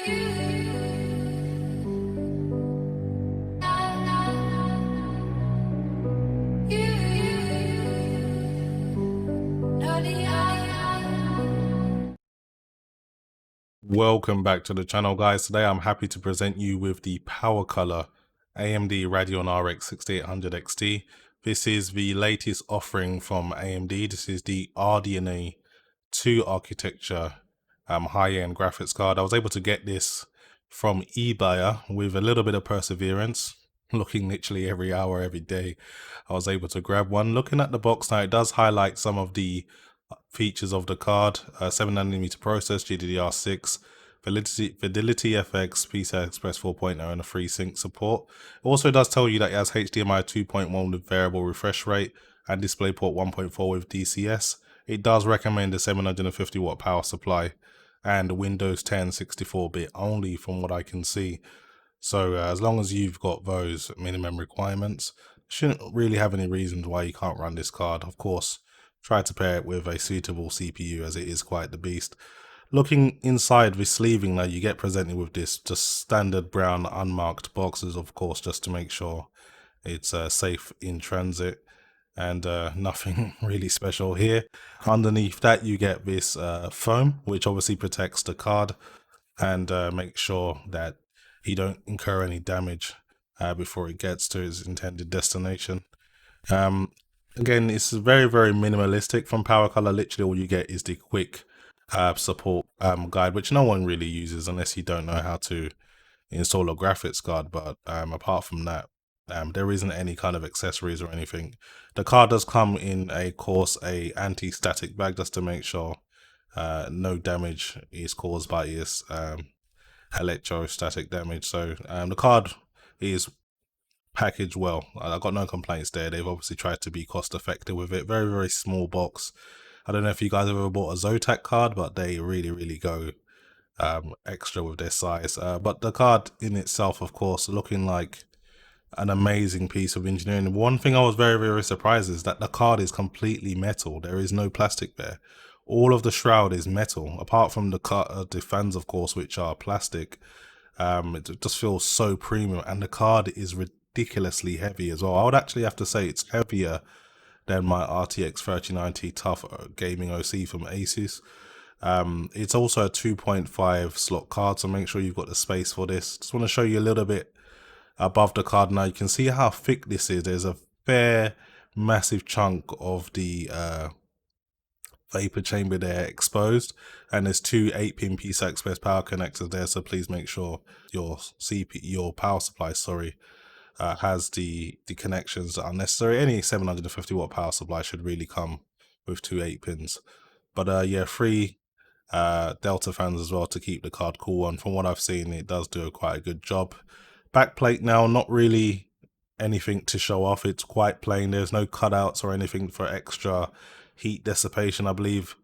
Welcome back to the channel, guys. Today I'm happy to present you with the PowerColor AMD Radeon RX 6800 XT. This is the latest offering from AMD. This is the RDNA 2 architecture high-end graphics card. I was able to get this from eBuyer with a little bit of perseverance, looking literally every hour, every day. I was able to grab one. Looking at the box now, it does highlight some of the features of the card: 7nm process, GDDR6, Fidelity FX, PCI Express 4.0, and a FreeSync support. It also does tell you that it has HDMI 2.1 with variable refresh rate and DisplayPort 1.4 with DCS. It does recommend a 750 watt power supply and Windows 10 64-bit only, from what I can see. So as long as you've got those minimum requirements, shouldn't really have any reasons why you can't run this card. Of course, try to pair it with a suitable CPU, as it is quite the beast. Looking inside the sleeving now, you get presented with this just standard brown unmarked boxes, of course, just to make sure it's safe in transit, and nothing really special here. Underneath that, you get this foam, which obviously protects the card and make sure that you don't incur any damage before it gets to its intended destination. Again, it's very, very minimalistic from PowerColor. Literally all you get is the quick support guide, which no one really uses unless you don't know how to install a graphics card. But apart from that, there isn't any kind of accessories or anything. The card does come in a Corsair anti-static bag, just to make sure no damage is caused by its electrostatic damage. So the card is packaged well. I got no complaints there. They've obviously tried to be cost effective with it. Very, very small box. I don't know if you guys ever bought a Zotac card, but they really go extra with their size. But the card in itself, of course, looking like an amazing piece of engineering. One thing I was very surprised is that the card is completely metal. There is no plastic there. All of the shroud is metal, apart from the fans, of course, which are plastic. It just feels so premium, and the card is ridiculously heavy as well. I would actually have to say it's heavier than my RTX 3090 Tough Gaming OC from Asus. It's also a 2.5 slot card, so make sure you've got the space for this. Just want to show you a little bit above the card now. You can see how thick this is. There's a fair massive chunk of the vapor chamber there exposed, and there's two 8-pin PCI Express power connectors there, so please make sure your power supply has the connections that are necessary. Any 750 watt power supply should really come with two 8-pins. But yeah, 3 Delta fans as well to keep the card cool, and from what I've seen, it does do quite a good job. Backplate now, not really anything to show off. It's quite plain. There's no cutouts or anything for extra heat dissipation. I believe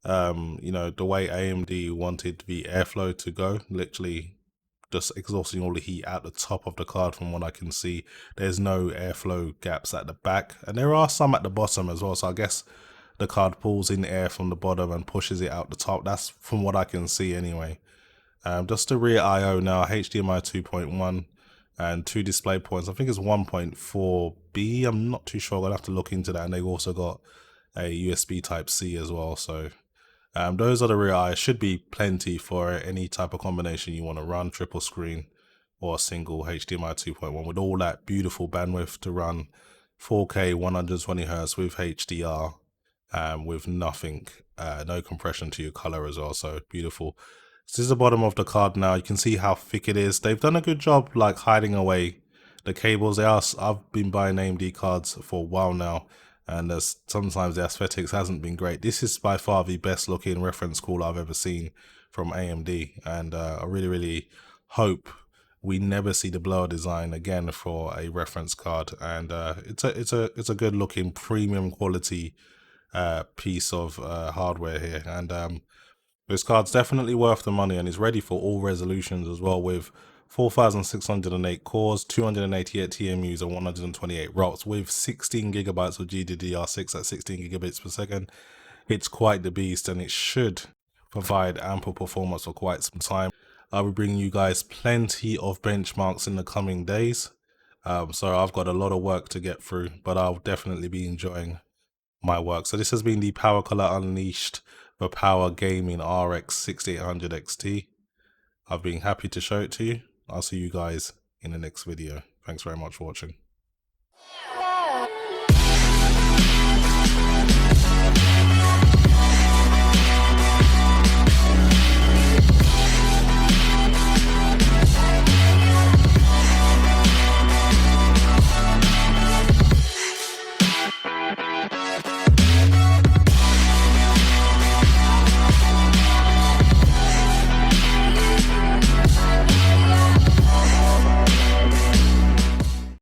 you know, the way AMD wanted the airflow to go, literally just exhausting all the heat out the top of the card. From what I can see, there's no airflow gaps at the back, and there are some at the bottom as well, so I guess the card pulls in air from the bottom and pushes it out the top. That's from what I can see anyway. Just the rear IO now, HDMI 2.1 and 2 display points. I think it's 1.4B. I'm not too sure. I'll have to look into that. And they've also got a USB type C as well. So those are the rear eyes. Should be plenty for any type of combination you want to run, triple screen or a single HDMI 2.1, with all that beautiful bandwidth to run 4K 120Hz with HDR, with nothing, no compression to your color as well. So beautiful. This is the bottom of the card now. You can see how thick it is. They've done a good job like hiding away the cables. I've been buying AMD cards for a while now, and sometimes the aesthetics hasn't been great. This is by far the best looking reference cooler I've ever seen from AMD, and I really hope we never see the blower design again for a reference card. And it's a good looking premium quality piece of hardware here, and this card's definitely worth the money, and is ready for all resolutions as well, with 4,608 cores, 288 TMUs, and 128 ROTs, with 16 gigabytes of GDDR6 at 16 gigabits per second. It's quite the beast, and it should provide ample performance for quite some time. I'll be bringing you guys plenty of benchmarks in the coming days. So I've got a lot of work to get through, but I'll definitely be enjoying my work. So this has been the PowerColor Unleashed, the Power Gaming RX 6800 XT. I've been happy to show it to you. I'll see you guys in the next video. Thanks very much for watching.